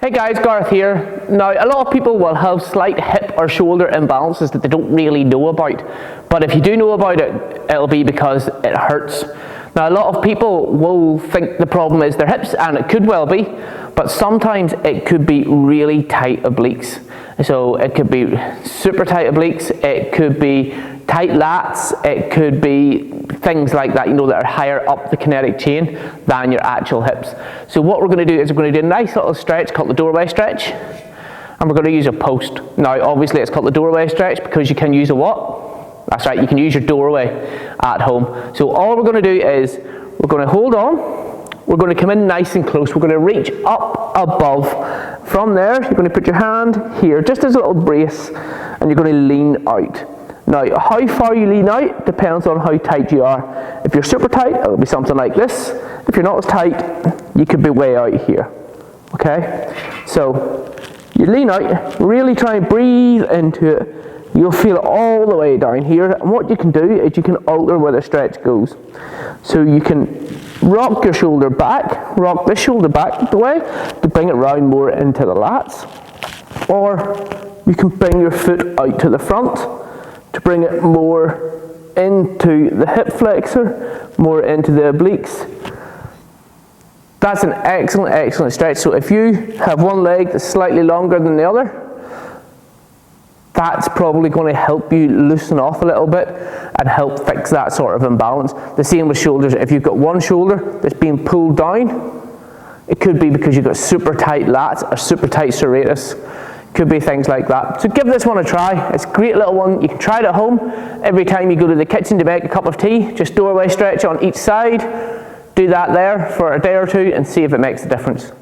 Hey guys, Gareth here. Now, a lot of people will have slight hip or shoulder imbalances that they don't really know about. But if you do know about it, it'll be because it hurts. Now, a lot of people will think the problem is their hips, and it could well be, but sometimes it could be really tight obliques. So it could be super tight obliques, it could be tight lats, it could be things like that, that are higher up the kinetic chain than your actual hips. So what we're going to do is we're going to do a nice little stretch called the doorway stretch, and we're going to use a post. Now, obviously it's called the doorway stretch because you can use a what? That's right, you can use your doorway at home. So all we're going to do is we're going to hold on, we're going to come in nice and close, we're going to reach up above. From there, you're going to put your hand here, just as a little brace, and you're going to lean out. Now, how far you lean out depends on how tight you are. If you're super tight, it'll be something like this. If you're not as tight, you could be way out here. Okay? So, you lean out, really try and breathe into it. You'll feel it all the way down here. And what you can do is you can alter where the stretch goes. So you can rock your shoulder back, rock this shoulder back the way to bring it round more into the lats. Or you can bring your foot out to the front to bring it more into the hip flexor, more into the obliques. That's an excellent, excellent stretch. So if you have one leg that's slightly longer than the other, that's probably going to help you loosen off a little bit and help fix that sort of imbalance. The same with shoulders. If you've got one shoulder that's being pulled down, it could be because you've got super tight lats or super tight serratus. Could be things like that. So give this one a try. It's a great little one. You can try it at home. Every time you go to the kitchen to make a cup of tea, just doorway stretch on each side. Do that there for a day or two and see if it makes a difference.